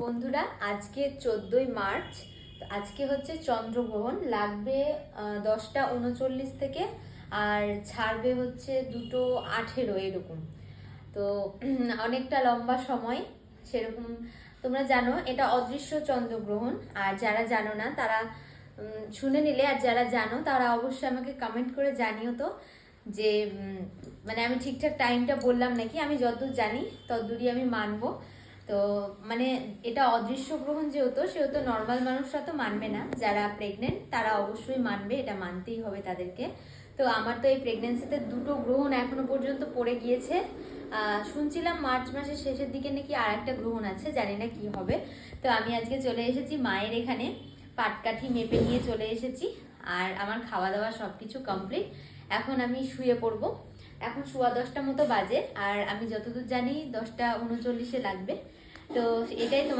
বন্ধুরা, আজকে 14ই মার্চ। তো আজকে হচ্ছে চন্দ্রগ্রহণ, লাগবে 10টা 39 থেকে, আর ছাড়বে হচ্ছে 2টো 18 এরকম। তো অনেকটা লম্বা সময় সেরকম। তোমরা জানো এটা অদৃশ্য চন্দ্রগ্রহণ, আর যারা জানো না তারা শুনে নিলে, আর যারা জানো তারা অবশ্যই আমাকে কমেন্ট করে জানিও তো যে মানে আমি ঠিকঠাক টাইমটা বললাম নাকি। আমি যতদূর জানি ততদূরই আমি মানবো। তো মানে এটা অদৃশ্য গ্রহণ সেহেতু নর্মাল মানুষরা তো মানবে না, যারা প্রেগনেন্ট তারা অবশ্যই মানবে, এটা মানতেই হবে তাদেরকে। তো আমার তো এই প্রেগনেন্সিতে 2টো গ্রহণ এখনো পর্যন্ত পড়ে গিয়েছে। শুনছিলাম মার্চ মাসের শেষের দিকে নাকি আর একটা গ্রহণ আছে, জানি না কি হবে। তো আমি আজকে চলে এসেছি মায়ের এখানে, পাটকাঠি মেপে নিয়ে চলে এসেছি, আর আমার খাওয়া দাওয়া সব কিছু কমপ্লিট। এখন আমি শুয়ে পড়বো। এখন 10:15 মতো বাজে, আর আমি যতদূর জানি 10টা 39 লাগবে। তো এটাই তোমার